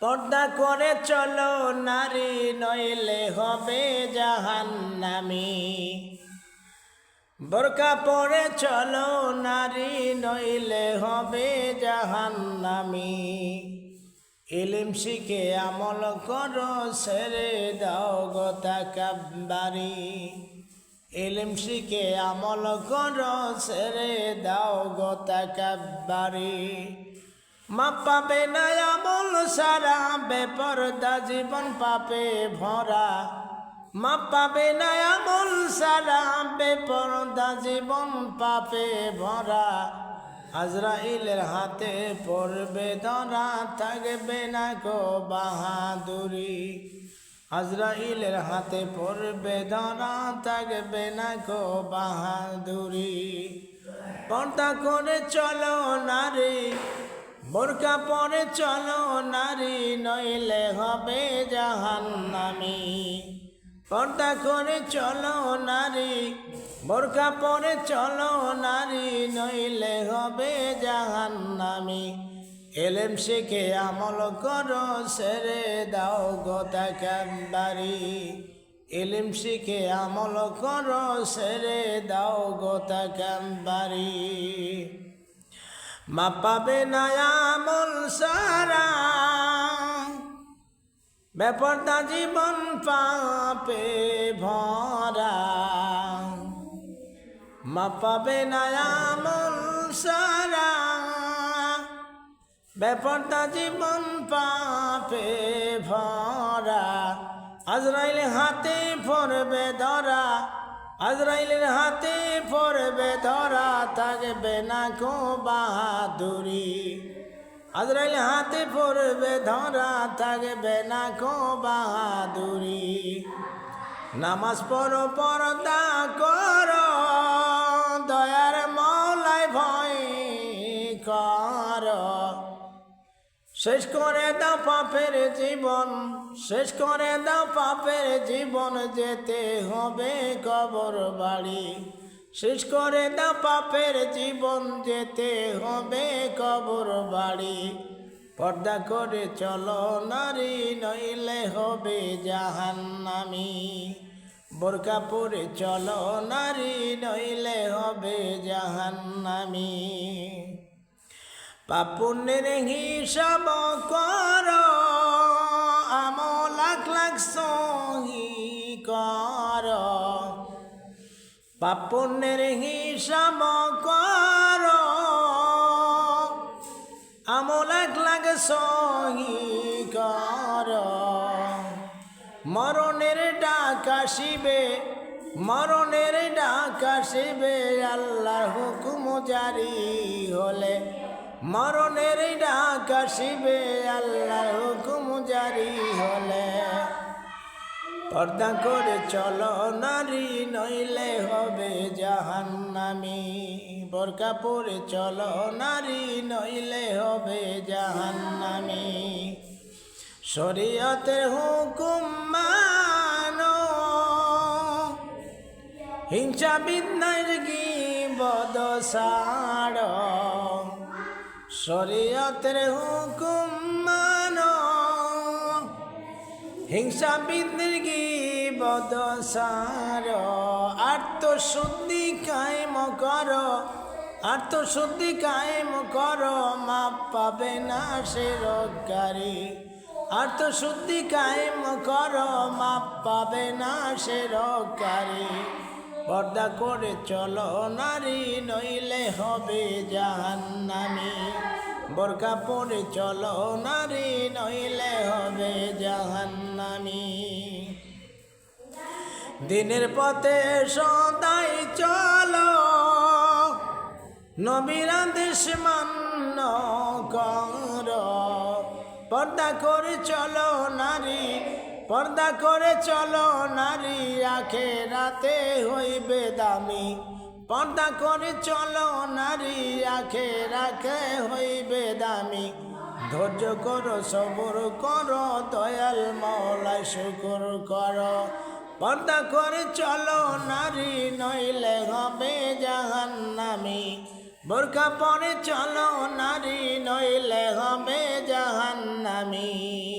পর্দা করে চলো নারী, নইলে হবে জাহান্নামী। বোরকা পরে চলো নারী, নইলে হবে জাহান্নামী। ইলম শিখে আমল করো, ছেড়ে দাও গো তাকাব্বুরি। ইলম শিখে আমল করো, ছেড়ে দাও গো তাকাব্বুরি। মাপ পাবে না আমল সারা, বেপরদা জীবন পাপে ভরা। মাপ পাবে না আমল সারা, বেপরদা জীবন পাপে ভরা। আজরাইলের হাতে পড়বে ধরা, থাকবে না গো বাহাদুরি। আজরাইলের হাতে পড়বে ধরা, থাকবে না গো বাহাদুরি। পর্দা করে চলো নারী, বোরকা পরে চলো নারী, নইলে হবে জাহান্নামী। পর্দা করে চলো নারী, বোরকা পরে চলো নারী, নইলে হবে জাহান্নামী। ইলম শিখে আমল করো, ছেড়ে দাও গো তাকাব্বুরি। ইলম শিখে আমল করো, ছেড়ে দাও গো তাকাব্বুরি। মাপ পাবে না আমল সারা, বেপরদা জীবন পাপে ভরা। মাপ পাবে না আমল সারা, বেপরদা জীবন পাপে ভরা। আজরাইল হাতে পড়বে ধরা, আজরাইলের হাতে পড়বে ধরা, থাকবে না গো বাহাদুরি। আজরাইল হাতে পড়বে ধরা, থাকবে না গো বাহাদুরি। নামাজ পড়ো, পর্দা করো, দয়ার মওলায় ভয় করো। শেষ করে দাও পাপের জীবন, শেষ করে দাও পাপের জীবন, যেতে হবে কবর বাড়ি। শেষ করে দাও পাপের জীবন, যেতে হবে কবর বাড়ি। পর্দা করে চলো নারী, নইলে হবে জাহান্নামী। বোরকা পরে চলো নারী, নইলে হবে জাহান্নামী। পাপ পুণ্যের হিসাব করো, আমল লাখ লাখ সহি করো। পাপ পুণ্যের হিসাব করো, আমল লাখ লাখ সহি করো। মরণের ডাক আসিবে, মরণের ডাক আসিবে, আল্লাহর হুকুম জারি হলে। মরণের ডাক আসিবে, আল্লাহর হুকুম জারি হলে। পর্দা করে চলো নারী, নইলে হবে জাহান্নামী। বোরকা পরে চলো নারী, নইলে হবে জাহান্নামী। শরীয়তের হুকুম মানো, হিংসা বিদ্বেষ গীবত ছাড়ো। শরীয়তের হুকুম মানো, হিংসা বিদ্বেষ গীবত ছাড়ো। আত্মশুদ্ধি কায়েম করো, আত্মশুদ্ধি কায়েম করো, মাপ পাবে না সে রোগকারী। আত্মশুদ্ধি কায়েম করো, মাপ পাবে না সে রোগকারী। পর্দা করে চলো নারী, নইলে হবে জাহান্নামী। বোরকা পরে চলো নারী, নইলে হবে জাহান্নামী। দিনের পথে সদাই চলো, নবীর আদেশ মান্য করো। পর্দা করে চলো নারী, পর্দা করে চলো নারী, আখেরাতে হইবে দামি। পর্দা করে চলো নারী, আখেরাতে হইবে দামি। ধৈর্য করো, সবর করো, দয়াল মওলায় শুকর করো। পর্দা করে চলো নারী, নইলে হবে জাহান্নামী। বোরকা পরে চলো নারী, নইলে হবে জাহান্নামী।